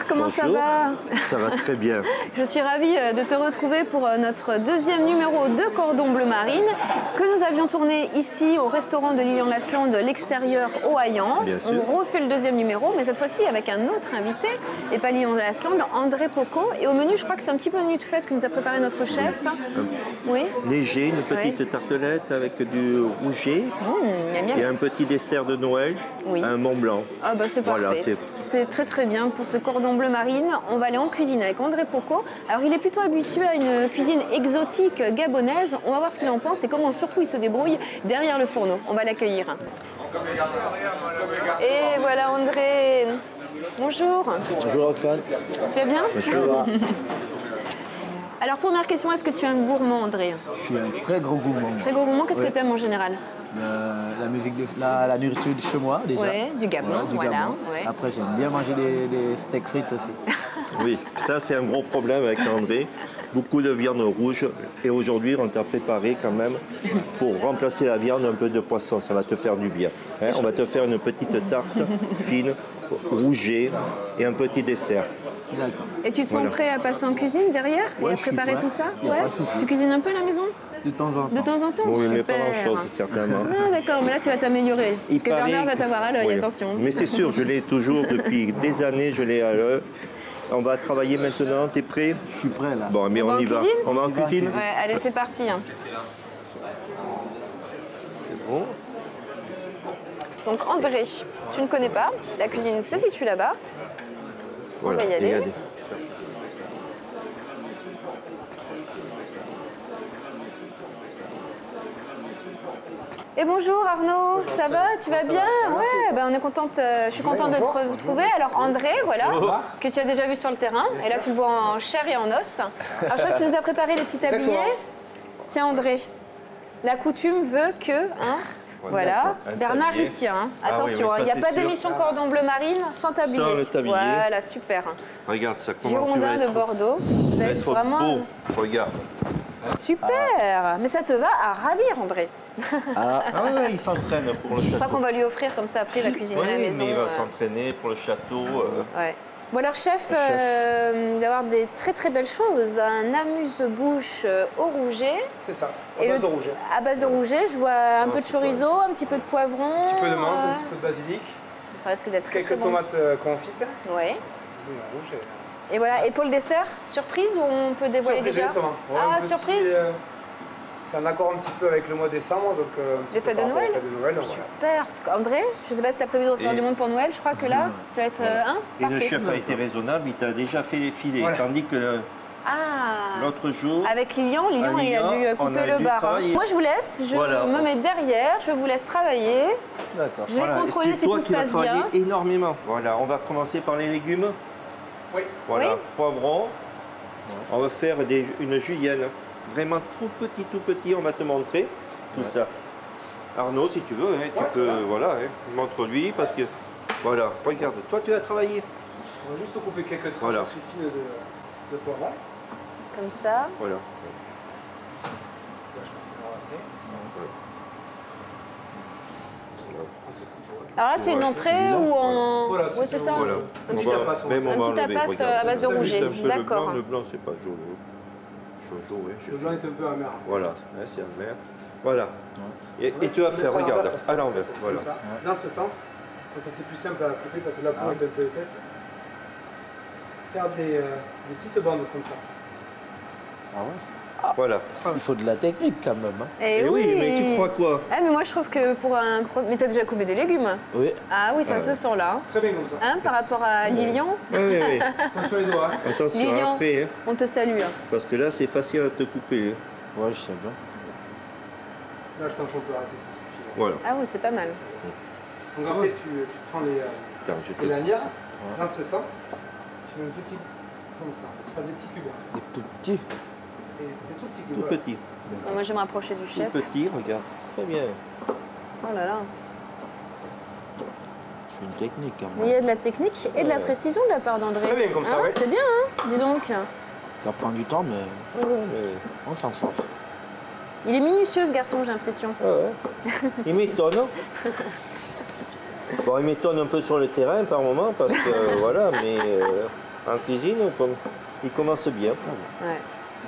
Bernard, comment Bonjour. ça va? Ça va très bien. Je suis ravie de te retrouver pour notre deuxième numéro de Cordon Bleu Marine que nous avions tourné ici au restaurant de Lilian Lasland, l'extérieur au Haillan. Bien sûr. On refait le deuxième numéro, mais cette fois-ci avec un autre invité, et pas Lilian Lasland, André Pocot. Et au menu, je crois que c'est un petit peu menu de fête que nous a préparé notre chef. Oui. Léger, une petite tartelette avec du rouget Miam, miam. et un petit dessert de Noël, Oui. un Mont Blanc. Ah bah c'est Voilà, parfait. C'est très très bien pour ce Cordon Bleu Marine. On va aller en cuisine avec André Pocot. Alors il est plutôt habitué à une cuisine exotique gabonaise. On va voir ce qu'il en pense et comment surtout il se débrouille derrière le fourneau. On va l'accueillir. Et voilà André. Bonjour. Bonjour Roxane. Tu vas bien? Bonjour. Alors première question, est-ce que tu es un gourmand André? Je suis un très gros gourmand. Très gros gourmand, qu'est-ce Ouais. que tu aimes en général? La nourriture de chez moi déjà. Ouais, du Gabon, Du voilà, Gabon. ouais. Après j'aime bien manger des steaks frites aussi. Oui, ça c'est un gros problème avec André. Beaucoup de viande rouge. Et aujourd'hui, on t'a préparé quand même pour remplacer la viande un peu de poisson. Ça va te faire du bien. Hein, on va te faire une petite tarte fine, rouget et un petit dessert. D'accord. Et tu te sens Voilà. prêt à passer en cuisine derrière et Ouais, à je suis préparer prêt. tout ça? Y a pas de souci. Tu cuisines un peu à la maison? De temps en temps. De temps en temps? Oui, mais pas Super. grand-chose, certainement. Ah d'accord, mais là tu vas t'améliorer. Il Parce que paraît Bernard va que- t'avoir à l'œil, Oui. attention. Mais c'est sûr, je l'ai toujours depuis des années, je l'ai à l'œil. On va travailler maintenant, t'es prêt? Je suis prêt là. Bon, mais On va on en y va. cuisine On va en On va en cuisine? cuisine. Ouais, allez, c'est parti. Hein. C'est bon. Donc André, tu ne connais pas, la cuisine se situe là-bas. Voilà. va y aller. Regardez. Et bonjour Arnaud, ça va? Tu vas bien? Ouais, ben on est contente, je suis contente de te retrouver. Alors André, voilà, que tu as déjà vu sur le terrain, et là tu le vois en chair et en os. Alors je vois que tu nous as préparé les petits tabliers. Tiens André, la coutume veut que, hein, voilà, Un Bernard tablier. y tient. Hein. Ah oui, Attention, oui, ça, il n'y a c'est pas sûr. d'émission Cordon Bleu Marine sans tablier. Sans le tablier. Voilà, super. Regarde ça, comment Girondin tu de vas Bordeaux, vous être, êtes être vraiment beau. Regarde. super. Mais ça te va à ravir André. Ah ouais, il s'entraîne pour le Je crois château. qu'on va lui offrir comme ça après, il va cuisiner Oui, à la maison. mais il va s'entraîner pour le château. Ouais. Bon alors chef, d'avoir des très très belles choses, un amuse-bouche au rouget. C'est ça, Et à base de rouget. À base de rouget, je vois un peu de chorizo, un petit peu de poivron. Un petit peu de menthe, un petit peu de basilic, Ça risque d'être très très quelques bon. tomates confites, Ouais. disons rouges. Et voilà, et pour le dessert, surprise ou on peut dévoiler Surprise déjà? directement. Ouais, Ah, un petit, surprise c'est un accord un petit peu avec le mois de décembre, donc un petit Les peu fêtes de par rapport aux Noël? fêtes de Noël, donc voilà. Super. André, je sais pas si tu as prévu de recevoir Et- du monde pour Noël, je crois que là, tu vas être hein, Et le parfait. chef a été raisonnable, il t'a déjà fait les filets. Voilà. Tandis que Ah. l'autre jour, Avec Lilian, il a Lilian, dû on couper a le dû bar. Hein. travailler. Moi, je vous laisse, je Voilà. me mets derrière, je vous laisse travailler. D'accord. Je vais contrôler c'est si toi tout se qui vas passe bien. travailler énormément. Voilà, on va commencer par les légumes. Oui, Voilà, Oui. poivron. On va faire une julienne. Vraiment tout petit, on va te montrer tout ça. Arnaud, si tu veux, hein, tu peux, voilà, hein, montre-lui parce que, voilà, regarde, toi tu as travaillé. on va juste couper quelques tranches Voilà. très fines de poivron. Comme ça. Voilà. Là, je pense qu'il y en aura assez. Prendre ce couteau. Alors là, c'est une entrée ou en. Voilà, Oui, c'est ça. Voilà. Un petit On va- tapas, même on Un va petit enlever, tapas regarde. à base de Juste rouget. un peu D'accord. Le blanc, c'est pas jaune. Ouais, Le blanc est un peu amer. Voilà, hein, c'est amer. Voilà. Et tu vas faire, regarde, à l'envers. Voilà. Comme ça, dans ce sens. Comme ça, c'est plus simple à couper parce que la peau est un peu épaisse. Faire des petites bandes comme ça. Ah ouais. Voilà. Il faut de la technique quand même. Hein. Et oui, mais tu crois quoi? Ah, mais moi, je trouve que pour un. Mais t'as déjà coupé des légumes? Oui. Ah oui, ça se sent là. Très bien comme ça. Hein, par rapport à Lilian, Oui, oui, oui. Attention les doigts. Hein. Attention Lilian. après, hein, on te salue. Hein. parce que là, c'est facile à te couper. Hein. Ouais, je sais bien. Là, je pense qu'on peut arrêter, ça suffit. Là. Voilà. Ah oui, c'est pas mal. Donc après, tu prends les Attends, je te... lanières dans ce sens. Tu mets un petit comme ça. Enfin, des petits cubes. Des tout petits. Des tout petits cubes. Tout voilà. petit. Moi, je vais me rapprocher du Tout chef. petit, regarde. Très bien. Oh là là. C'est une technique quand Mais il y même. a de la technique et de la précision de la part d'André. Très bien comme ça, Hein, ouais. c'est bien, hein, dis donc. Ça prend du temps, mais on s'en sort. Il est minutieux, ce garçon, j'ai l'impression. Il m'étonne. Hein. Bon, il m'étonne un peu sur le terrain par moment parce que voilà, mais En cuisine, il commence bien. Ouais.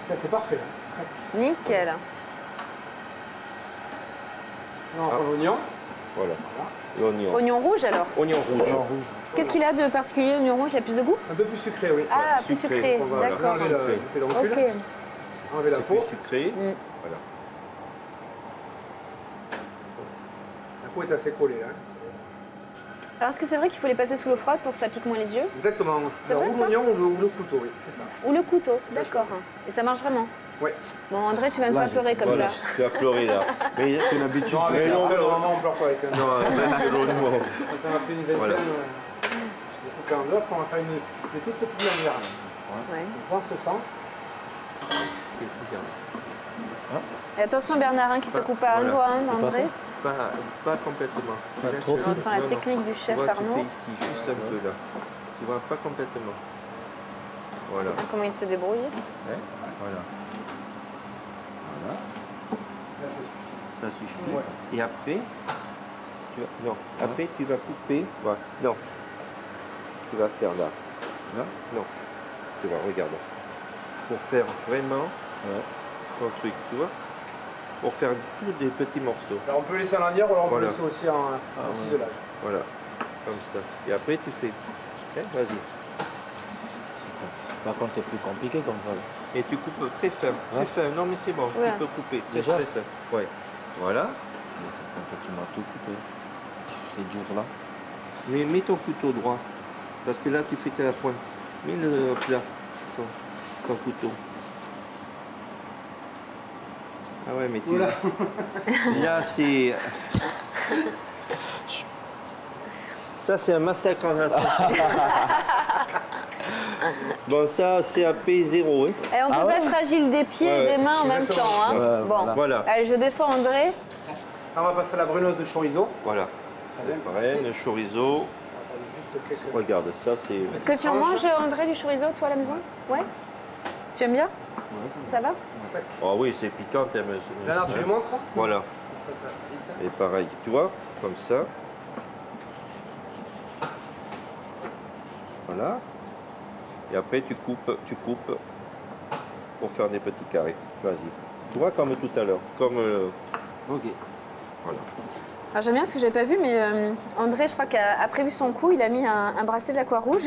Là, c'est parfait. Nickel. Là, on prend l'oignon. Voilà. L'oignon. Oignon rouge alors. Oignon rouge. Qu'est-ce qu'il a de particulier, l'oignon rouge? Il y a plus de goût? Un peu plus sucré, oui. Ah, plus sucré. sucré, On va d'accord. enlever le pédoncule, Ok. enlever la C'est peau. plus sucré. Voilà. La peau est assez collée là. Alors, est-ce que c'est vrai qu'il faut les passer sous l'eau froide pour que ça pique moins les yeux? Exactement. C'est vrai, Ou ça l'oignon ou le couteau, oui, c'est ça. Ou le couteau, d'accord. Et ça marche vraiment? Oui. Bon, André, tu viens de pas pleurer comme Voilà, ça. tu vas pleurer là. Mais c'est l'habitude. Non, avec non, un seul moment, on pleure pas avec un. non, avec l'oignon. Quand on a fait une vingtaine, Voilà. de coupes en deux, après on va faire des toutes petites lanières. Ouais. Dans ce sens. Et attention, Bernard, hein, qui se coupe à un Voilà. doigt, hein, André. Pas complètement. Pas Là, trop c'est- On sent la non, non. technique du Tu chef vois, tu Arnaud. fais ici, juste un peu là. Tu vois, pas complètement. Voilà. Ah, comment il se débrouille. Hein, voilà. Voilà. Là, ça suffit. Ça suffit. Ouais. Et après, non. Après, tu vas couper. Voilà. Non. Tu vas faire là. Là. Non. Tu vas, regarde. Pour faire vraiment Ouais. ton truc, tu vois. Pour faire tous des petits morceaux. Alors on peut laisser en lanière ou alors on Voilà. peut laisser aussi en ouais. ciselage. Voilà. Comme ça. Et après, tu fais. Hein, vas-y. C'est con. Par contre, c'est plus compliqué comme ça. Là. Et tu coupes très fin. Très Ouais. fin. Non, mais c'est bon. Ouais. Tu peux couper très, Déjà très fin. Ouais. Voilà. En fait, tu m'as tout coupé. C'est dur là. Mais mets ton couteau droit. Parce que là, tu fais qu'à la pointe. Mets le plat. Ton couteau. Ah ouais, mais tu... Oula. Là, c'est... Ça, c'est un massacre en attention. Bon, ça, c'est AP 0. Hein. Et on peut Ah pas ouais être agile des pieds Ouais, et des mains en même exactement. temps. Hein. Ouais, Bon, voilà. allez, je défends André. Là, on va passer à la bruneuse de chorizo. Voilà. Très bien. Pareil, le chorizo. On va faire juste quelques... Regarde, ça, c'est... Est-ce que tu en manges, André, du chorizo, toi, à la maison? Ouais. Tu aimes bien? Ça va? Tac. Oh oui, c'est piquant. Bernard, tu lui montres? Voilà. Ça vite. Et pareil, tu vois, comme ça. Voilà. Et après, tu coupes pour faire des petits carrés. Vas-y. Tu vois, comme tout à l'heure. Comme... Ok. voilà. Alors, j'aime bien parce que j'avais pas vu, mais André, je crois qu'a prévu son coup, il a mis un bracelet de la Croix-Rouge.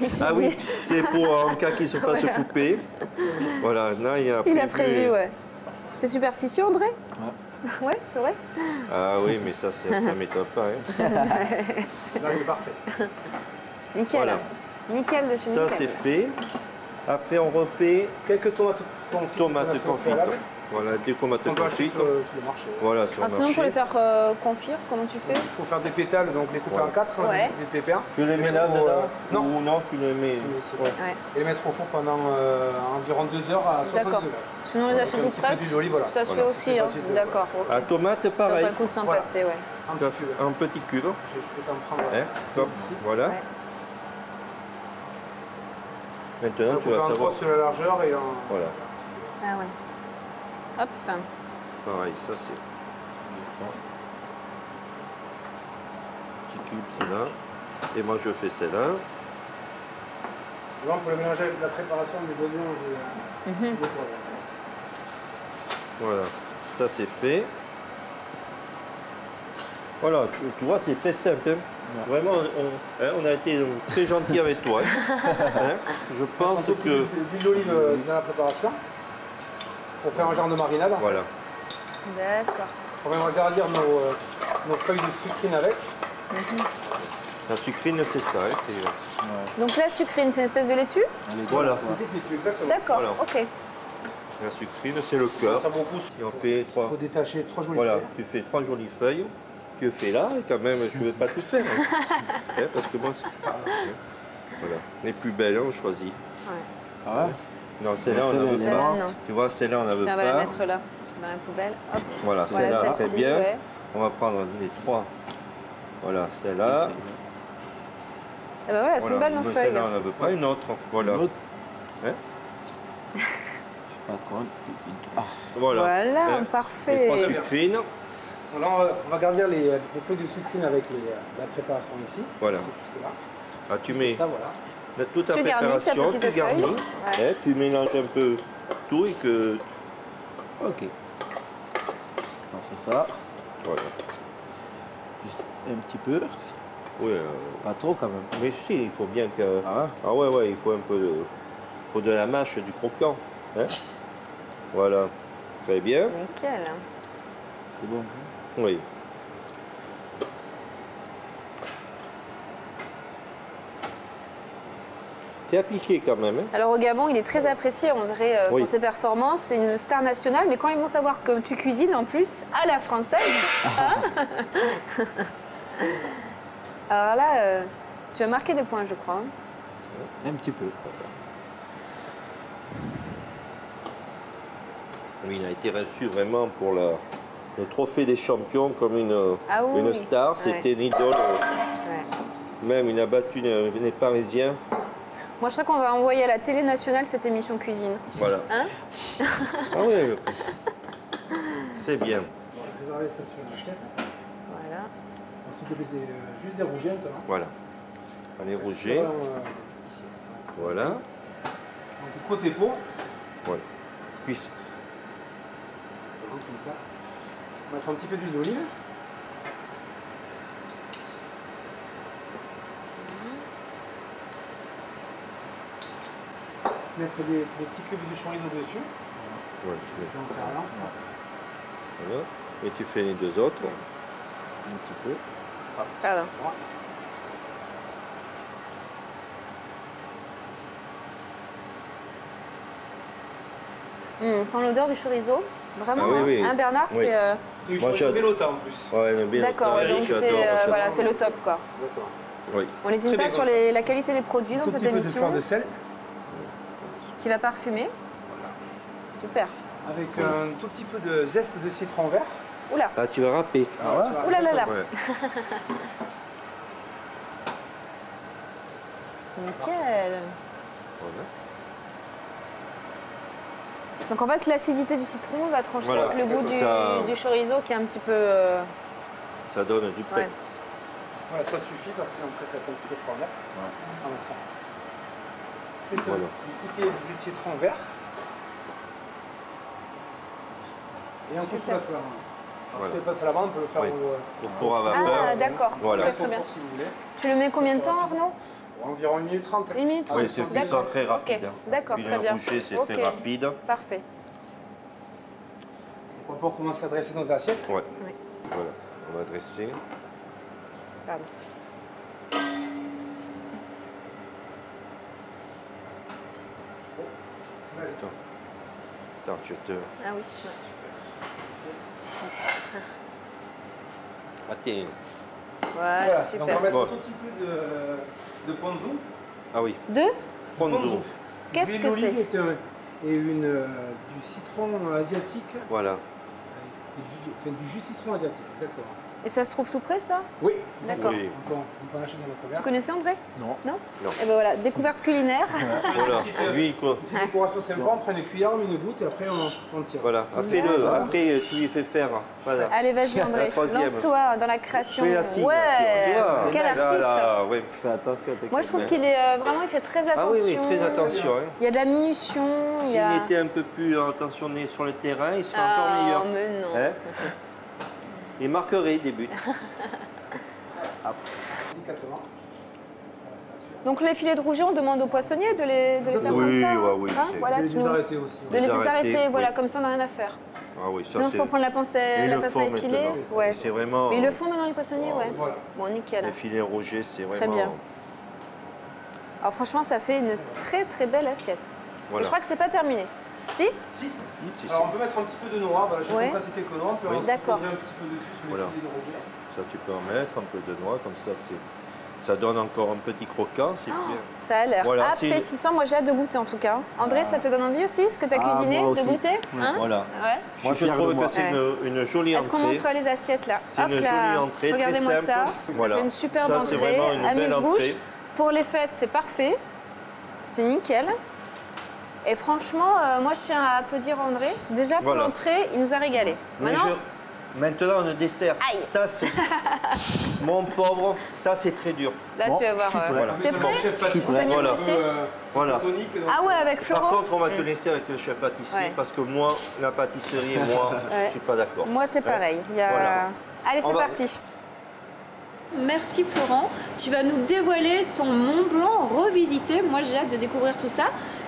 Il s'est Ah dit- oui, c'est pour en cas qu'il ne se fasse couper. Voilà, là, Il a prévu, ouais. T'es superstitieux, André? Ouais. Ouais, c'est vrai? Ah oui, mais ça ne m'étonne pas. Hein. Là, c'est parfait. Nickel. Voilà. Nickel de chez Ça, Nickel. c'est fait. Après, on refait Quelques tomates confites. tomates qu'on a fait au confites. préalable. Voilà, des tomates On peut acheter confites. sur le marché. Voilà, sur le Alors, sinon, pour les marché. faire confire, comment tu fais? Il faut faire des pétales, donc les couper Ouais. en 4, Ouais. des pépins. Je les mets mettre là, au, dedans non. Ou non, tu les mets... Tu mets ici. Ouais. Ouais. Et les mettre au four pendant environ 2 heures à 70 D'accord. degrés. Sinon, les acheter Avec un toutes petit peu prêtes, d'huile d'olive, voilà. ça se Voilà. fait aussi. C'est Hein. facile de- D'accord, ok. La tomate, Ça vaut pas pareil. le coup de s'en Voilà. passer, ouais. Un petit cube. Un petit cube. Je vais t'en prendre Hein, comme, ici. voilà. Ouais. Maintenant, On tu coupe vas en savoir. 3 sur la largeur et en... Voilà, Ah ouais. Hop. pareil, ça c'est Ça. Petit cube, c'est celle-là. Et moi, je fais celle-là. Là, on peut le mélanger avec la préparation des oignons et des poivrons. Voilà, ça c'est fait. Voilà, tu vois, c'est très simple. Hein. Ouais. Vraiment, on a été très gentil avec toi. Hein. Hein. Je pense Un tout petit que... peu d'huile d'olive dans la préparation pour faire un genre de marinade. En Voilà. D'accord. fait. On va garnir nos feuilles de sucrine avec. La sucrine, c'est ça. Hein. C'est- Ouais. Donc la sucrine, c'est une espèce de laitue? Allez, Voilà. quoi. Petite laitue, exactement. D'accord, Voilà. ok. La sucrine, c'est le cœur. Ça beaucoup. Et on fait Il trois. faut détacher 3 jolies Voilà, feuilles. tu fais 3 jolies feuilles. Tu fais là, et quand même, je ne vais pas tout faire. Hein. Hein, parce que moi, c'est... Hein. Voilà. Les plus belles, on choisit. Ouais. Ah ouais. Non, celle-là, on Celle-là, n'en veut elle est Celle-là, pas. non. Tu vois, celle-là, on n'en veut Tiens, on pas. va la mettre là, dans la poubelle. Hop. Voilà, Voilà, celle-là, c'est celle-ci, bien. ouais. On va prendre les 3. Voilà, celle-là. Ah bah voilà, elles sont Voilà. belles nos Mais feuilles. celle-là, on n'en veut pas. Une autre. Voilà. Une autre. Hein. Par contre, ah, Voilà, Hein. Les parfait. 3 sucrines. Là, on va garnir les feuilles de sucrine avec la préparation ici. Voilà. Juste là. Ah, tu mets Ça, voilà. Là, toute ta Tu garnis ta préparation, petite tu garnis, feuille. Ouais. hein, tu mélanges un peu tout et que... Ok. C'est ça. Voilà. Juste un petit peu. Oui, Pas trop quand même. mais si, il faut bien que... Ah, Ah ouais, ouais, il faut un peu de... faut de la mâche, du croquant. Hein. Voilà. Très bien. Nickel. c'est bon. Ça. Oui. T'es appliqué quand même. Hein. Alors au Gabon, il est très apprécié, on dirait, Oui. pour ses performances. C'est une star nationale, mais quand ils vont savoir que tu cuisines en plus à la française, hein alors là, tu vas marquer des points, je crois. Un petit peu. Oui, il a été reçu vraiment pour le trophée des champions comme une, Ah oui, une oui. star. Ouais. C'était une idole. Ouais. Même, il a battu les Parisiens. Moi, je crois qu'on va envoyer à la télé nationale cette émission cuisine. Voilà. Hein Ah oui, c'est bien. On va réserver ça sur une assiette. Voilà. On va s'occuper juste des rouges maintenant. Voilà. Allez, rouger. Ici. Voilà. Donc, côté pot, Voilà. Puis, ça rentre comme ça. On va mettre un petit peu d'huile d'olive. Mettre des petits cubes de chorizo dessus. voilà. Je vais en faire un. Voilà. Et tu fais les deux autres. Un petit peu. Pardon. On sent l'odeur du chorizo. Vraiment, Ah oui, hein. oui. Hein, Bernard, Oui. c'est... C'est du Moi, chorizo j'adore. Bellota en plus. Ouais, le bien. D'accord, ouais, donc c'est voilà, c'est le top, quoi. D'accord. Oui. On n'hésite Très pas bien sur comme ça. la qualité des produits dans Un tout cette petit peu de émission, fleur de sel qui va parfumer. Super. avec un tout petit peu de zeste de citron vert. Oula, Ah, tu vas râper. Ah ouais. Tu vois, ouh là là là. Ouais. Nickel. Voilà. Donc en fait, l'acidité du citron va trancher Voilà, avec le goût ça- du chorizo qui est un petit peu... Ça donne du Ouais. peps. Voilà, ça suffit parce qu'après ça est un petit peu trop vert. Ouais. On mettra juste Voilà. un petit filet de jus de citron vert. Et on coupe Super. la salamande. Voilà. Si on passe à la main, on peut le faire Oui. au Au four à vapeur. Ah, d'accord. Voilà. Ok, très bien. four si vous voulez. Tu le mets combien de temps, Arnaud? Environ 1 minute 30. 1 minute Oui, 30. c'est D'accord. très rapide. Ok. hein. D'accord, Puis très le bien. rouget, c'est Ok. très rapide. Parfait. On va commencer à dresser nos assiettes. Ouais. Oui. Voilà. On va dresser. Pardon. Attends, je te... Ah oui. Ah, t'es... Ouais, Voilà, super. donc on va mettre Bon. un tout petit peu de ponzu. Ah oui. Deux? Ponzu. Qu'est-ce L'huile que d'olive c'est? et du citron asiatique. Voilà. Du jus de citron asiatique, exactement. Et ça se trouve tout près, ça? Oui. D'accord. Oui. On peut en acheter dans le commerce. Tu connaissais, André? Non. Non? Non. Et ben voilà, découverte culinaire. Voilà. Lui, quoi. Une petite décoration sympa, on prend une cuillère, on met une goutte et après on tire. Voilà. Ah, fais-le. Après, tu lui fais faire. Voilà. Allez, vas-y, André. La troisième. Lance-toi dans la création. Fais la signe. Ouais, Tu vois. quel Là, artiste. là, ouais. Fais attention avec Moi, je trouve qu'il est vraiment, il fait très attention. Ah oui, oui, très attention. Hein. Il y a de la minution. Il y S'il a... était un peu plus attentionné sur le terrain, il serait encore Ah, meilleur. mais non. Hein. Il marquerait des buts. Délicatement. Donc les filets de rouget, on demande aux poissonniers de les faire comme ça. Oui, hein, c'est- voilà, De tu les nous- arrêter aussi. de les arrêter, arrêter, voilà, oui. comme ça on n'a rien à faire. Ah oui, ça Sinon, il c'est... faut prendre la pince à, Ils la le pince à font épiler. maintenant. Ouais. C'est vraiment... Mais ils le font maintenant les poissonniers, ouais. Voilà. Bon, nickel. Les filets rouges, c'est vraiment... Très bien. Alors franchement, ça fait une très très belle assiette. Voilà. Et je crois que c'est pas terminé. Si? Si. Si, Alors on peut mettre un petit peu de noix, voilà, j'ai Ouais. passé quelques noix, on peut Oui. en D'accord. saupoudrer un petit peu dessus sur les Voilà. filets de rouget. Ça, tu peux en mettre un peu de noix, comme ça, ça donne encore un petit croquant. C'est bien. Ça a l'air Voilà, c'est- appétissant. Moi, j'ai hâte de goûter en tout cas. André, ça te donne envie aussi, ce que tu as Ah, cuisiné, moi de aussi. goûter hein Voilà. Ouais. Moi, je fier de trouve moi. que c'est Ouais. une jolie Est-ce qu'on entrée. montre les assiettes là? C'est Hop une là. jolie entrée, très Regardez-moi ça. simple. Voilà. Ça fait une superbe Ça, c'est entrée. vraiment une belle Amuse-bouche. entrée. Pour les fêtes, c'est parfait. C'est nickel. Et franchement, moi je tiens à applaudir André. Déjà pour Voilà. l'entrée, il nous a régalé. Mais Maintenant, Maintenant, le dessert. Aïe. Ça, c'est... Mon pauvre, ça, c'est très dur. Là, Bon, tu vas voir. je suis prêt. Voilà. T'es prêt? Chef pâtissier. Tenir Voilà. pâtissier. Voilà. Tonique, donc. Ah ouais, avec Par Florent. contre, on va te laisser avec le chef pâtissier Ouais. parce que moi, la pâtisserie, moi, je Ouais. ne suis pas d'accord. Moi, c'est pareil. Il y a... Voilà. Allez, c'est On va- parti. Merci Florent. Tu vas nous dévoiler ton Mont Blanc revisité. Moi, j'ai hâte de découvrir tout ça.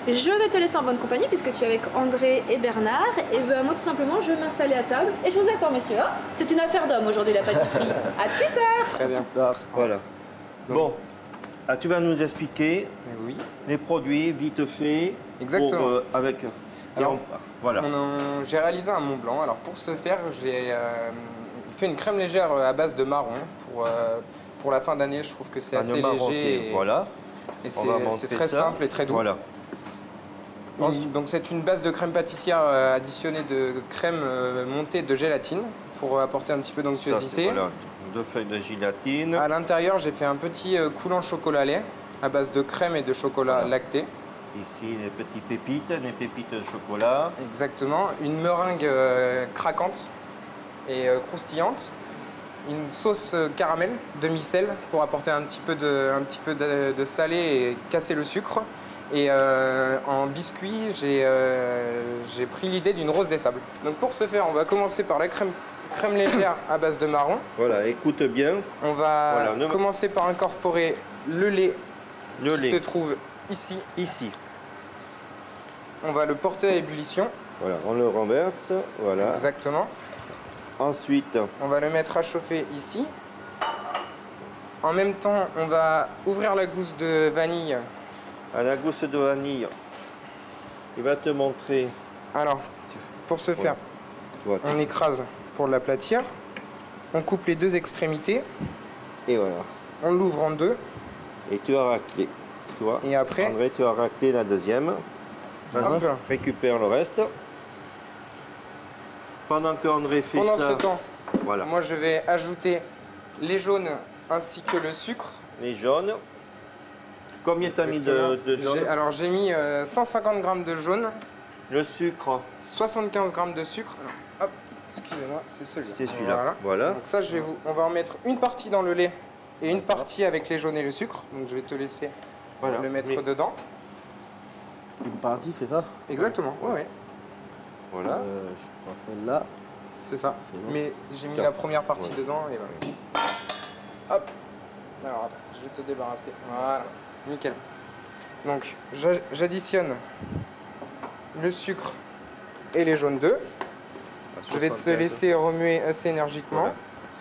Je vais te laisser en bonne compagnie puisque tu es avec André et Bernard. Et ben, moi, tout simplement, je vais m'installer à table et je vous attends, messieurs. Hein, c'est une affaire d'homme aujourd'hui, la pâtisserie. À plus tard. Très bien. Tard. Voilà. Bon, tu vas nous expliquer Oui. les produits vite fait. Exactement. Pour, avec... Alors, voilà. J'ai réalisé un Mont Blanc. Alors pour ce faire, j'ai fait une crème légère à base de marron. Pour la fin d'année, je trouve que c'est assez marron, léger. Voilà. Et On va c'est montrer très ça. simple et très doux. Voilà. Donc c'est une base de crème pâtissière additionnée de crème montée de gélatine pour apporter un petit peu Ça, d'onctuosité. c'est, voilà, 2 feuilles de gélatine. À l'intérieur, j'ai fait un petit coulant chocolat lait à base de crème et de chocolat Voilà. lacté. Ici, les petites pépites, les pépites de chocolat. Exactement. Une meringue craquante et croustillante. Une sauce caramel, demi-sel, pour apporter un petit peu de salé et casser le sucre. Et en biscuit, j'ai pris l'idée d'une rose des sables. Donc pour ce faire, on va commencer par la crème légère à base de marron. Voilà, écoute bien. On va Voilà, commencer par incorporer le lait Le qui se lait, trouve ici. ici. On va le porter à ébullition. Voilà, on le renverse. Voilà. Exactement. Ensuite, On va le mettre à chauffer ici. En même temps, on va ouvrir la gousse de vanille. à la gousse de vanille, il va te montrer. Alors, pour ce faire, Tu vois, on écrase pour l'aplatir. On coupe les deux extrémités. et voilà. On l'ouvre en deux. Et tu as raclé. Tu vois. Et après, André, tu as raclé la deuxième. Vas-y, Hop là. récupère le reste. Pendant que André fait pendant ça, ce temps, voilà, moi je vais ajouter les jaunes ainsi que le sucre. les jaunes. Combien tu as mis de jaune? Alors j'ai mis 150 g de jaune, Le sucre, 75 g de sucre. Alors, hop, excusez-moi, c'est celui-là. c'est celui-là. Voilà. Voilà. Donc ça, on va en mettre une partie dans le lait et une partie avec les jaunes et le sucre. Donc je vais te laisser Voilà. le mettre Mais- dedans. Une partie, c'est ça Exactement, oui, oui, Voilà. Je prends celle-là. c'est ça. C'est bon. Mais j'ai mis Tiens. la première partie Ouais. dedans et voilà. Hop. Alors attends, je vais te débarrasser. Voilà, nickel. Donc j'additionne le sucre et les jaunes d'œufs. Je vais te 75. laisser remuer assez énergiquement Voilà.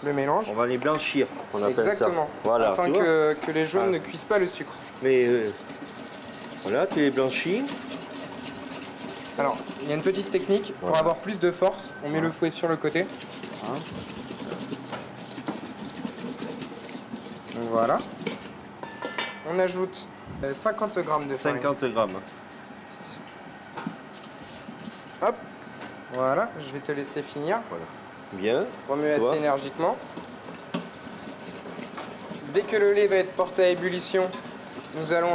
le mélange. On va les blanchir, on appelle Exactement. ça. Voilà. Afin tu vois. que les jaunes Ah. ne cuisent pas le sucre. Mais voilà, tu les blanchis. Alors, il y a une petite technique pour Voilà. avoir plus de force. On met le fouet sur le côté. Voilà. On ajoute 50 g de farine. 50 grammes. Hop. Voilà, je vais te laisser finir. Voilà. Bien. Remue Tu vois. assez énergiquement. Dès que le lait va être porté à ébullition, nous allons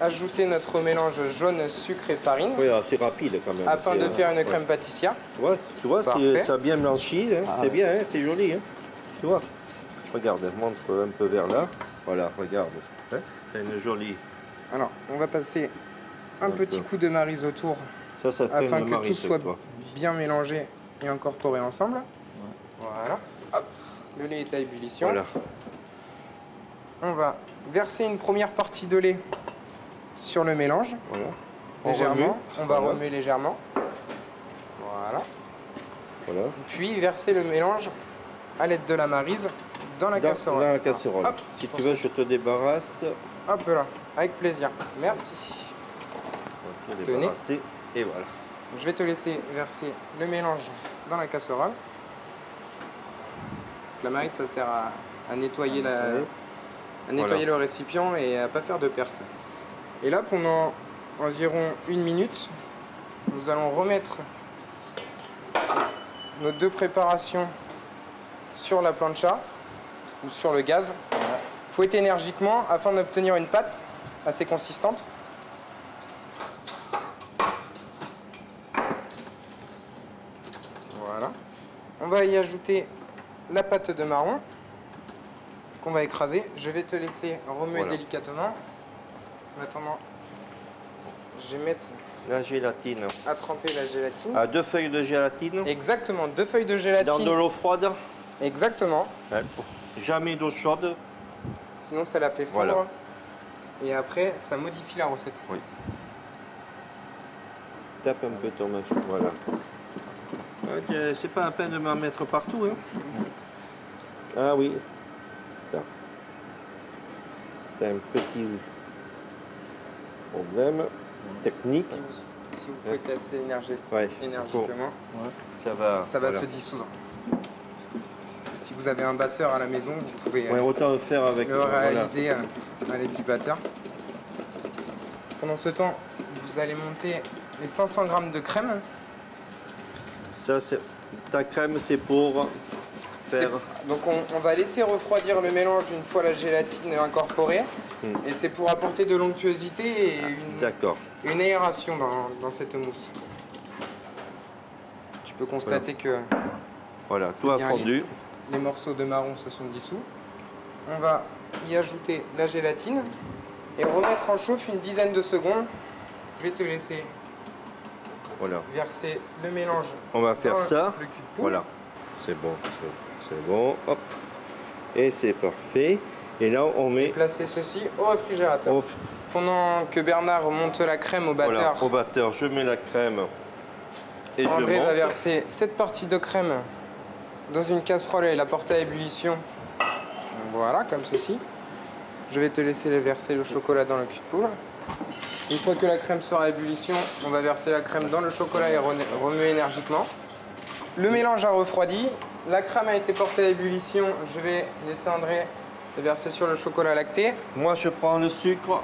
ajouter notre mélange jaune, sucre et farine Oui, c'est rapide quand même. afin C'est, de faire une ouais. crème pâtissière. Tu vois, Parfait. ça a bien blanchi, hein. C'est bien, hein, c'est joli. Hein. Tu vois. Regarde, montre un peu vers là. Voilà, regarde. Hein. T'as une jolie. Alors, on va passer un petit coup de maryse autour Ça fait afin une que tout marise, soit toi. bien mélangé et incorporé ensemble. Voilà. Hop. Le lait est à ébullition. Voilà. On va verser une première partie de lait sur le mélange, Voilà. légèrement. remue. On va Voilà. remuer légèrement. Voilà. Voilà. Puis verser le mélange à l'aide de la marise dans la casserole. Dans la casserole. Hop. Si tu veux, je te débarrasse. Hop là, avec plaisir. Merci. On va te Tenez. débarrasser. Et voilà. Je vais te laisser verser le mélange dans la casserole. La marise, ça sert à nettoyer, nettoyer le récipient et à ne pas faire de perte. Et là, pendant environ 1 minute, nous allons remettre nos deux préparations sur la plancha ou sur le gaz. Fouetter énergiquement afin d'obtenir une pâte assez consistante. Voilà. On va y ajouter la pâte de marron qu'on va écraser. Je vais te laisser remuer délicatement. En attendant, je vais mettre la gélatine. À tremper la gélatine. À 2 feuilles de gélatine. Exactement, 2 feuilles de gélatine. Dans de l'eau froide. Exactement. Ouais. Jamais d'eau chaude. Sinon, ça la fait fondre. Voilà. Et après, ça modifie la recette. Oui. Tape un peu ton machin. Voilà. Okay, c'est pas la peine de m'en mettre partout. Hein. Ah oui. T'as un petit problème technique. Si vous faites assez énergiquement, ça va se dissoudre. Si vous avez un batteur à la maison, vous pouvez autant le faire avec le réaliser à l'aide du batteur. Pendant ce temps, vous allez monter les 500 g de crème. Ça, ta crème, c'est pour faire... Donc on va laisser refroidir le mélange une fois la gélatine incorporée. Et c'est pour apporter de l'onctuosité et une aération dans cette mousse. Tu peux constater que voilà, tout a fondu. Les morceaux de marron se sont dissous. On va y ajouter la gélatine et remettre en chauffe une dizaine de secondes. Je vais te laisser verser le mélange. On va faire ça. Le cul de poule. Voilà, c'est bon, c'est bon. Hop. Et c'est parfait. Et là, on met... Placer ceci au réfrigérateur. Pendant que Bernard monte la crème au batteur. Voilà, au batteur, je mets la crème et André je monte. va verser cette partie de crème dans une casserole et la porter à ébullition. Voilà, comme ceci. Je vais te laisser verser le chocolat dans le cul de poule. Une fois que la crème sera à ébullition, on va verser la crème dans le chocolat et remuer énergiquement. Le mélange a refroidi. La crème a été portée à ébullition. Je vais laisser André verser sur le chocolat lacté. Moi, je prends le sucre.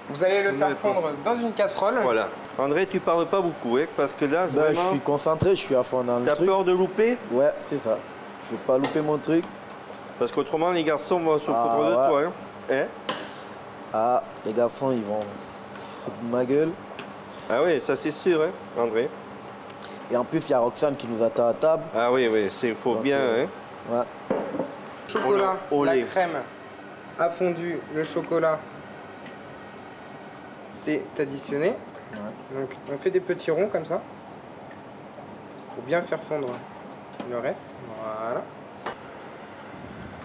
Vous allez le faire fondre dans une casserole. Voilà. André, tu parles pas beaucoup, hein, parce que là, vraiment... je suis concentré, je suis à fond dans le truc. T'as peur de louper? Ouais, c'est ça. Je veux pas louper mon truc. Parce qu'autrement, les garçons vont se foutre de toi. Hein. Ah, les garçons, ils vont se foutre de ma gueule. Ah oui, ça c'est sûr, hein, André. Et en plus, il y a Roxane qui nous attend à table. Ah oui, il faut bien. Hein. Ouais. Chocolat, la crème a fondu, le chocolat c'est additionné. Ouais. Donc on fait des petits ronds comme ça pour bien faire fondre le reste. Voilà.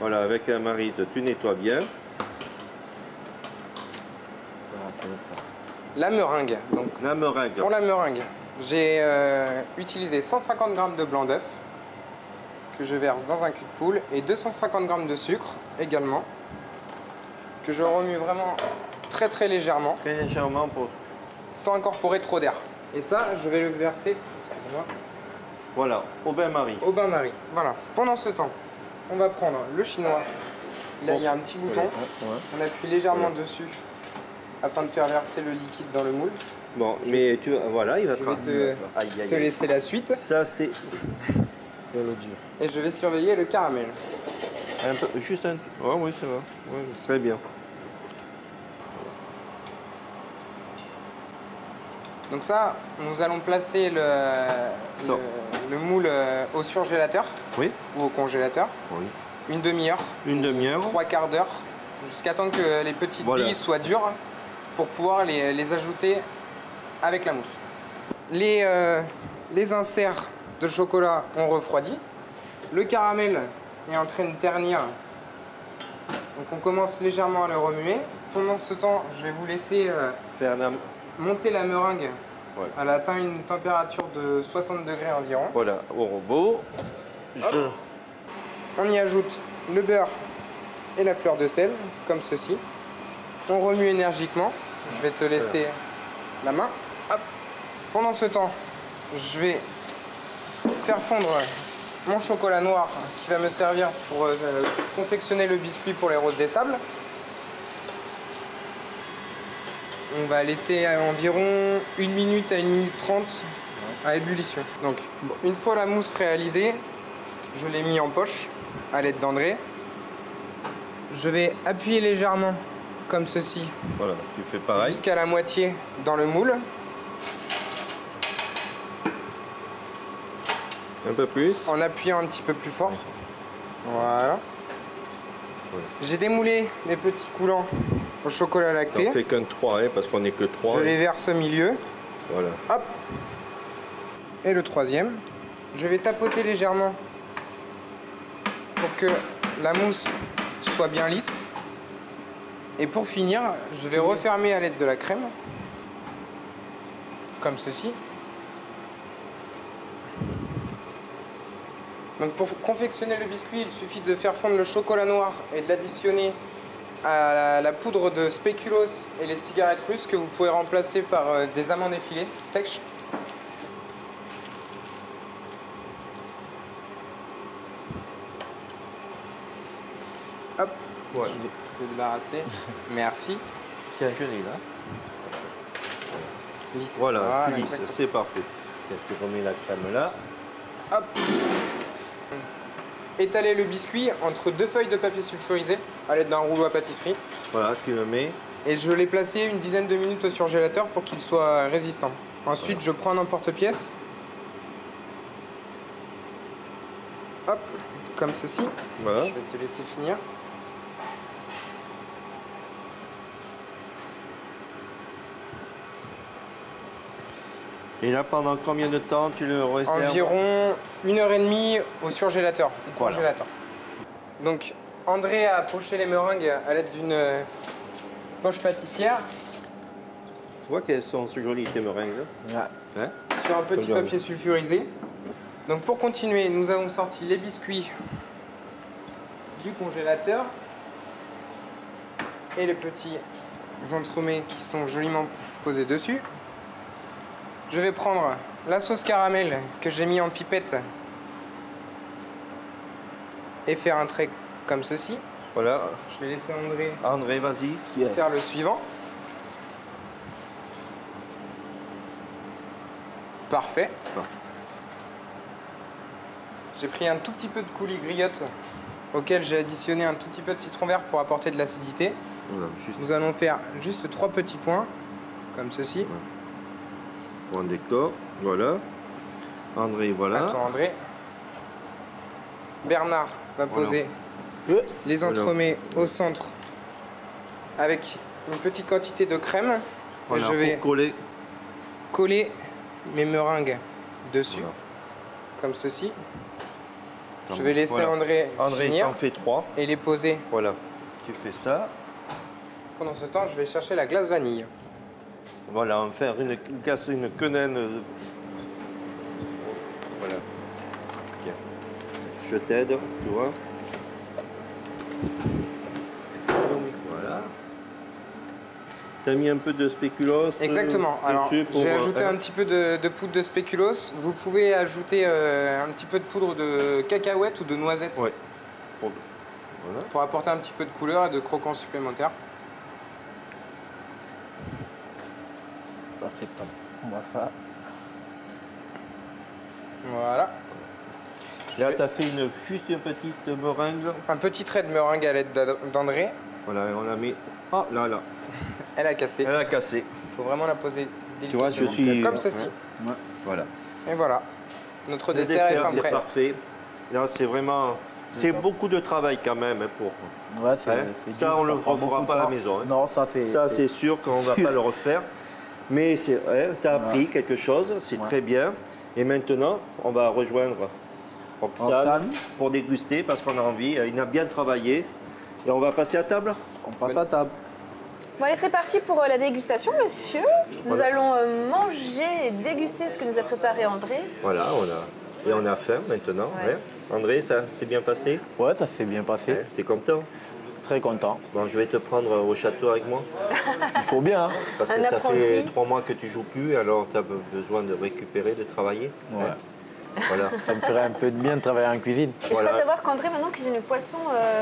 Voilà, avec la Maryse, tu nettoies bien. La meringue. Donc, la meringue. Pour la meringue, j'ai utilisé 150 g de blanc d'œuf que je verse dans un cul de poule et 250 g de sucre également que je remue vraiment très légèrement. Très légèrement pour... sans incorporer trop d'air. Et ça, je vais le verser, excusez-moi. Voilà, au bain-marie. Au bain-marie, voilà. Pendant ce temps, on va prendre le chinois. Là, il y a un petit bouton. On appuie légèrement dessus afin de faire verser le liquide dans le moule. Bon, mais tu voilà, il va te laisser la suite. Ça, c'est le dur. Et je vais surveiller le caramel. Un peu, juste un... Oh oui, ça va. Ouais, très bien. Donc ça, nous allons placer le moule au surgélateur ou au congélateur. Oui. Une demi-heure. Une demi-heure. 3/4 d'heure. Jusqu'à temps que les petites billes soient dures pour pouvoir les ajouter avec la mousse. Les inserts de chocolat ont refroidi. Le caramel est en train de ternir. Donc on commence légèrement à le remuer. Pendant ce temps, je vais vous laisser monter la meringue. Elle a atteint une température de 60 degrés environ. Voilà, au robot. On y ajoute le beurre et la fleur de sel, comme ceci. On remue énergiquement. Je vais te laisser la main. Hop. Pendant ce temps, je vais faire fondre mon chocolat noir qui va me servir pour confectionner le biscuit pour les roses des sables. On va laisser environ 1 minute à 1 minute 30 à ébullition. Donc, une fois la mousse réalisée, je l'ai mis en poche à l'aide d'André. Je vais appuyer légèrement comme ceci. Voilà, tu fais pareil. Jusqu'à la moitié dans le moule. Un peu plus. En appuyant un petit peu plus fort. Voilà. Ouais. J'ai démoulé mes petits coulants au chocolat lacté. On fait qu'un 3, hein, parce qu'on n'est que 3. Je les verse au milieu. Voilà. Hop. Et le troisième. Je vais tapoter légèrement pour que la mousse soit bien lisse. Et pour finir, je vais refermer à l'aide de la crème. Comme ceci. Donc pour confectionner le biscuit, il suffit de faire fondre le chocolat noir et de l'additionner à la poudre de spéculoos et les cigarettes russes que vous pouvez remplacer par des amandes effilées qui sèchent. Hop, Ouais. je vais débarrasser. Merci. Tiens, je l'ai là. Lisse. Voilà, plus lisse, exactement. c'est parfait. Tiens, tu remets la crème là. Hop. Étaler le biscuit entre deux feuilles de papier sulfurisé à l'aide d'un rouleau à pâtisserie. Voilà, tu le mets. Et je l'ai placé une dizaine de minutes au surgélateur pour qu'il soit résistant. Ensuite, je prends un emporte-pièce. Hop, comme ceci. Voilà. Je vais te laisser finir. Et là, pendant combien de temps tu le réserves? Environ 1h30 au surgélateur, au Voilà. congélateur. Donc, André a poché les meringues à l'aide d'une poche pâtissière Tu vois qu'elles sont jolies tes meringues là, Ouais. hein? sur un petit Comme papier sulfurisé. Donc, pour continuer, nous avons sorti les biscuits du congélateur et les petits entremets qui sont joliment posés dessus. Je vais prendre la sauce caramel que j'ai mis en pipette et faire un trait comme ceci. Voilà. Je vais laisser André André, vas-y. Yeah. faire le suivant. Parfait. Bon. J'ai pris un tout petit peu de coulis griotte auquel j'ai additionné un tout petit peu de citron vert pour apporter de l'acidité. Voilà, juste Nous allons faire juste 3 petits points comme ceci. pour un décor. Voilà. André, voilà. À toi, André. Bernard va poser les entremets au centre avec une petite quantité de crème. Voilà, Et je vais pour coller. coller mes meringues dessus, Voilà. comme ceci. Je vais laisser Voilà. André André, finir t'en fais 3. et les poser. Voilà. Tu fais ça. Pendant ce temps, je vais chercher la glace vanille. Voilà, on va faire casser une quenelle. Voilà. Tiens. Je t'aide, tu vois. Voilà. T'as mis un peu de spéculoos. Exactement. Alors, dessus pour, j'ai ajouté hein. un petit peu de poudre de spéculoos. Vous pouvez ajouter un petit peu de poudre de cacahuète ou de noisette Ouais. Voilà. pour apporter un petit peu de couleur et de croquant supplémentaire. Ça c'est pas moi ça. Voilà. Là, tu as fait juste une petite meringue. Un petit trait de meringue à l'aide d'André. Voilà, et on la met. Ah, là. Elle a cassé. Elle a cassé. Il faut vraiment la poser Tu vois, délicatement. je suis. Comme ceci. Ouais. Voilà. Et voilà. Notre Le dessert est c'est prêt. parfait. Là, c'est vraiment. C'est beaucoup de travail quand même hein, pour. Ouais, c'est, Hein, c'est ça, dur, on le prend refera beaucoup pas de à la temps. maison, hein. Non, ça c'est. Ça, c'est sûr qu'on ne va pas le refaire. Mais tu as appris quelque chose, c'est Ouais. très bien. Et maintenant, on va rejoindre Roxane Roxane. pour déguster parce qu'on a envie. Il a bien travaillé. Et on va passer à table. On passe à table. Bon, allez, c'est parti pour la dégustation, messieurs. Nous Voilà. allons manger et déguster ce que nous a préparé André. Voilà, et on a faim maintenant. Ouais. hein. André, ça s'est bien passé? Ouais, ça s'est bien passé. Hein, T'es content? Très content. Bon, je vais te prendre au château avec moi. Il faut bien. Hein. Parce Un que ça apprenti. fait 3 mois que tu joues plus, alors tu as besoin de récupérer, de travailler. Ouais. hein. Voilà. Ça me ferait un peu de bien de travailler en cuisine. Et je Voilà. crois savoir qu'André maintenant cuisine le poisson.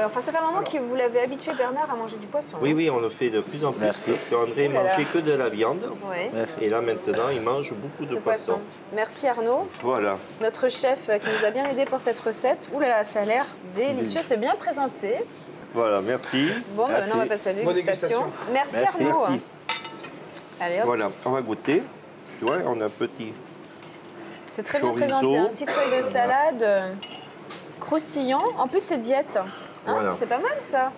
Enfin, ça fait un moment que vous l'avez habitué, Bernard, à manger du poisson. Oui, hein. oui, on le fait de plus en plus. Merci. Parce qu'André Oh là là. mangeait que de la viande. Ouais. Merci. Et là, maintenant, il mange beaucoup de Le poissons. poisson. Merci Arnaud, Voilà. notre chef qui nous a bien aidé pour cette recette. Ouh là là, ça a l'air délicieux, c'est bien présenté. Voilà, merci. Bon, bah, Merci. maintenant on va passer à la Bonne dégustation. Merci, Merci. Arnaud. Merci. Allez hop. Voilà, on va goûter. Tu vois, on a un petit. C'est très bien chorizo. présenté, hein. Petite feuille de salade, croustillant. En plus, c'est diète. Hein, Voilà. c'est pas mal ça.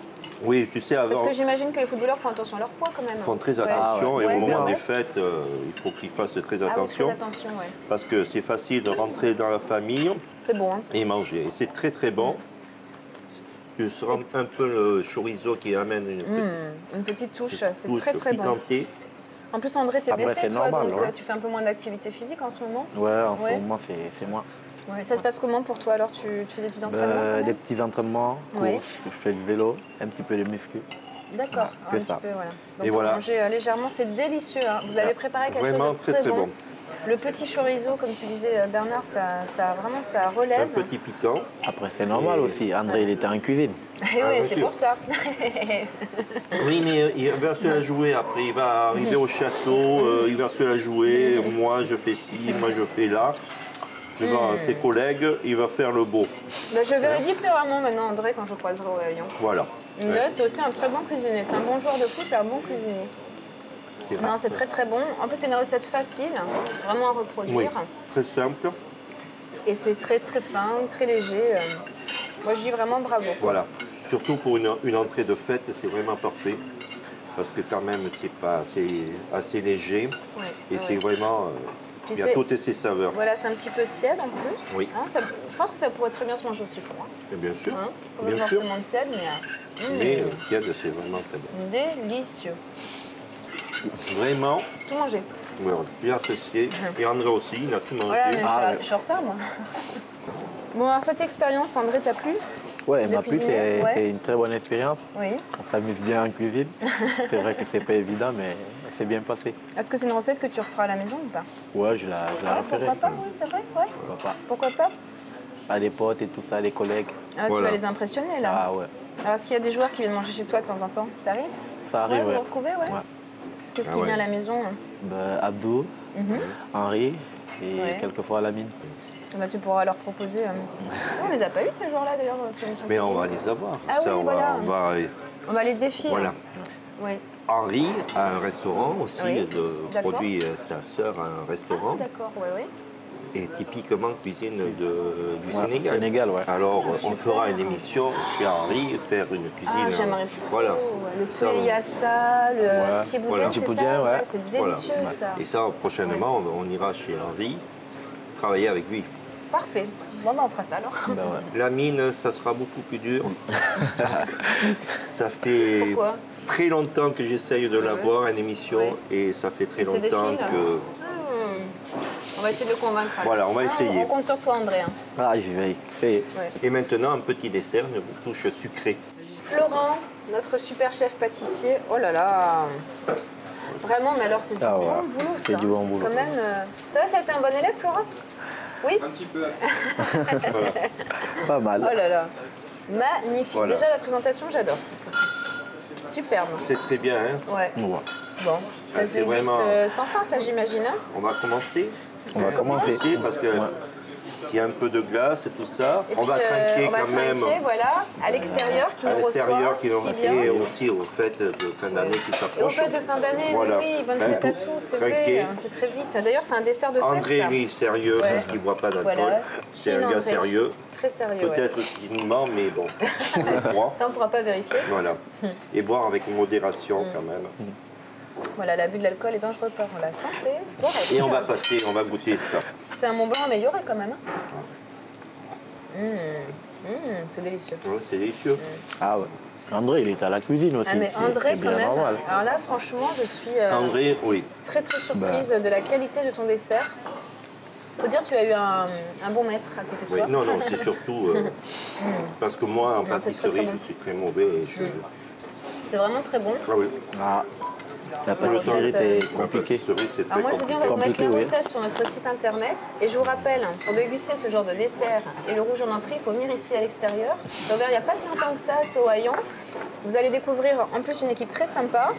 Oui, tu sais, Parce avant, que j'imagine que les footballeurs font attention à leur poids quand même. ils font très Ouais. attention et Ouais, au moment ouais. des fêtes, il faut qu'ils fassent très Ah oui, attention. très attention, ouais. Parce que c'est facile de rentrer dans la famille C'est bon, hein. et manger. Et c'est très très bon. Tu sens un peu le chorizo qui amène Une petite touche, c'est touche très très bon. piquantée. En plus, André, t'es Après, blessé, c'est toi, normal, donc ouais. tu fais un peu moins d'activité physique en ce moment. Ouais, en Ouais. ce moment, c'est moi. Ouais. Ça se passe comment pour toi alors tu fais des petits entraînements quand même Des petits entraînements, Oui. courses, je fais du vélo, un petit peu de muscu. D'accord, que un ça. petit peu, voilà. Donc Et vous voilà. mangez légèrement, c'est délicieux. Hein. Vous avez préparé quelque Vraiment chose de très, très, très bon. bon. Le petit chorizo, comme tu disais Bernard, ça vraiment ça Un relève. petit piquant. Après, c'est normal aussi. André, il était en cuisine. Et oui, bien c'est sûr. pour ça. Oui, mais il va se la jouer après. Il va arriver au château, il va se la jouer. Moi, je fais ci, moi, je fais là. Je vais voir ses collègues, il va faire le beau. Ben, je le verrai différemment maintenant, André, quand je croiserai au rayon. Voilà. Il me dirait c'est aussi un très bon cuisinier. C'est un bon joueur de foot et un bon cuisinier. C'est Non, c'est très très bon. En plus, c'est une recette facile, vraiment à reproduire. Oui, très simple. Et c'est très très fin, très léger. Moi, je dis vraiment bravo. Quoi. Voilà. Surtout pour une entrée de fête, c'est vraiment parfait. Parce que quand même, c'est assez léger. Ouais, Et ouais. c'est vraiment... Puis il y a c'est- toutes ses saveurs. Voilà, c'est un petit peu tiède en plus. Oui. Hein, je pense que ça pourrait très bien se manger aussi froid. Et bien sûr. Hein, pas Bien sûr. forcément tiède, Mais tiède, c'est vraiment très bon. délicieux. Vraiment, Tout manger. ouais, j'ai apprécié. Et André aussi, il a tout mangé. Voilà, mais Ah, ouais. je suis en retard, moi. Bon, alors cette expérience, André, t'a plu? Ouais, De m'a plu, cuisiner, c'est ouais. c'est une très bonne expérience. Oui. On s'amuse bien en cuisine. C'est vrai que c'est pas évident, mais c'est bien passé. Est-ce que c'est une recette que tu referas à la maison ou pas? Ouais, je la Ah, referai. pourquoi pas, oui, c'est vrai, ouais. Pourquoi pas. Pourquoi pas? À des potes et tout ça, des collègues. Ah, tu Voilà. vas les impressionner, là. Ah ouais, Alors, est-ce qu'il y a des joueurs qui viennent manger chez toi de temps en temps? Ça arrive? ça arrive, Vous ouais. vous retrouvez, ouais. Ouais. Qu'est-ce Ah qui ouais. vient à la maison? Abdou, Henri et Ouais. quelquefois Lamine. Bah, tu pourras leur proposer. On les a pas eu ces jours-là d'ailleurs dans notre émission. Mais on cuisine. va les avoir. Ah oui, on voilà. va On va les défier. Voilà. Oui. Henri a un restaurant aussi, Oui, d'accord. produit sa sœur a un restaurant. Ah, d'accord, oui, oui. Et typiquement cuisine du Ouais, Sénégal. Sénégal, ouais. Alors, on super. fera une émission chez Henri, faire une cuisine. Ah, j'aimerais plus. Voilà. trop. Le Ça, poulet yassa, le petit boudin, Voilà. c'est Petit ça boudin, ouais. C'est Voilà. délicieux ça. Et ça, prochainement, on ira chez Henri, travailler avec lui. Parfait. Bon, bah, on fera ça alors. Ben ouais. La mine, ça sera beaucoup plus dur. Parce que ça fait Pourquoi très longtemps que j'essaye de l'avoir à une émission. Oui. Et ça fait très Et c'est des longtemps fils, que... On va essayer de le convaincre. alors. Voilà, on va essayer. On compte sur toi, André. hein. Ah, je vais faire. Ouais. Et maintenant, un petit dessert, une touche sucrée. Florent, notre super chef pâtissier. Oh là là. Vraiment, mais alors c'est du Ah bon ouais, boulot, c'est ça. du bon boulot. Quand même, ça a été un bon élève, Florent? Oui. Un petit peu. Pas mal. Oh là là. Magnifique. Voilà. Déjà, la présentation, j'adore. Superbe. C'est très bien, hein. Ouais. Ouais. Bon, ça Ah, se c'est déguste vraiment- sans fin, ça, j'imagine. hein. On va commencer. On va commencer. Parce que il y a un peu de glace et tout ça. Et on va puis, trinquer on va quand même trinquer, voilà, à l'extérieur, qui à nous reçoit l'extérieur qui si bien. et aussi aux fêtes de fin d'année qui Et aux s'approchent. fêtes de fin d'année, Voilà. oui, bonne Ben, fête à tous, c'est trinquer. vrai, hein, c'est très vite. D'ailleurs, c'est un dessert de fête, André, ça. lui, sérieux, Ouais. parce qu'il ne boit pas d'alcool. Voilà. C'est Chin un gars André. sérieux. Très sérieux, ouais. Peut-être qu'il nous ment, mais bon, on le croit. Ça, on ne pourra pas vérifier. Voilà. Et boire avec modération quand même. Voilà, l'abus de l'alcool est dangereux pour la santé. Bon, bah, Et on va écoute, passer, on va goûter ça. c'est un Mont Blanc amélioré quand même. C'est délicieux. Ouais, c'est délicieux. Ah ouais. André, il est à la cuisine aussi. Ah mais c'est- André c'est quand bien même. normal. Alors là franchement je suis André, oui. très très surprise de la qualité de ton dessert. Faut dire tu as eu un bon maître à côté de Oui. toi. Non, non, c'est surtout parce que moi, en Non, c'est très, pâtisserie, très bon. je suis très mauvais. Et C'est vraiment très bon. Ah oui. Ah, la pâtisserie, recette, c'est La compliqué. pâtisserie, c'est très Alors moi je vous dis on va vous mettre Compliqué, la oui. recette sur notre site internet et je vous rappelle pour déguster ce genre de dessert et le rouge en entrée il faut venir ici à l'extérieur. C'est ouvert il n'y a pas si longtemps que ça, c'est au Haillon. Vous allez découvrir en plus une équipe très sympa.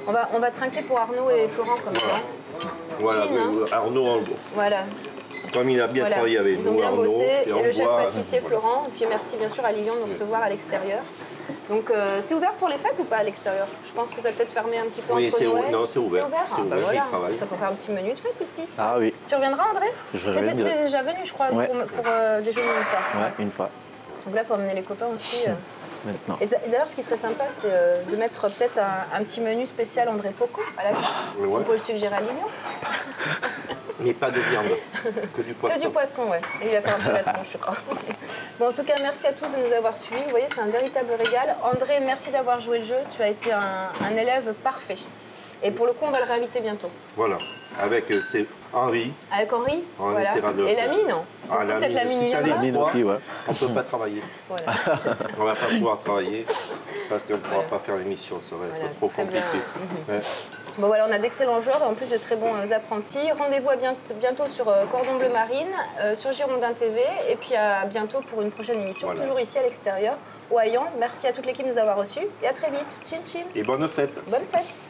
On va trinquer pour Arnaud et Florent comme ça. Voilà, Chine, hein. Arnaud, Voilà. comme il a bien Voilà. travaillé avec Ils ont nous, bien Arnaud, bossé. Et on le chef boit, pâtissier voilà. Florent. Et puis merci bien sûr à Lilian de nous recevoir à l'extérieur. Donc c'est ouvert pour les fêtes ou pas à l'extérieur? Je pense que ça peut être fermé un petit peu Oui, entre Noël. non, c'est ouvert. C'est ouvert, C'est ouvert, voilà. j'y travaille. Ça peut faire un petit menu de fête ici. Ah oui, Tu reviendras André? Je C'était reviendrai. déjà venu je crois Ouais. pour déjeuner une fois. ouais, une fois, Donc là il faut amener les copains aussi. maintenant. Et d'ailleurs ce qui serait sympa c'est de mettre peut-être un petit menu spécial André Poco à la carte. Ouais. On peut le suggérer à Lilian. Mais pas de viande, que du poisson. Que du poisson, ouais. Et il va faire un peu la tronche, je crois. Bon, en tout cas, merci à tous de nous avoir suivis. Vous voyez, c'est un véritable régal. André, merci d'avoir joué le jeu. Tu as été un élève parfait. Et pour le coup, on va le réinviter bientôt. Voilà, avec c'est Henri. Avec Henri, Henri voilà. Serrador. Et Lamine, non? Ah, Peut-être Lamine, il si t'as viendra. les Lamine aussi, ouais. On ne peut pas travailler. Voilà. On ne va pas pouvoir travailler parce qu'on ne pourra pas faire l'émission, ça va Voilà, être trop très bien. compliqué. Ouais. Bon voilà, on a d'excellents joueurs et en plus de très bons apprentis. Rendez-vous à bientôt sur Cordon Bleu Marine, sur Girondin TV et puis à bientôt pour une prochaine émission, Voilà. toujours ici à l'extérieur, au Haillan. Merci à toute l'équipe de nous avoir reçus et à très vite. Chin chin. Et bonne fête. Bonne fête.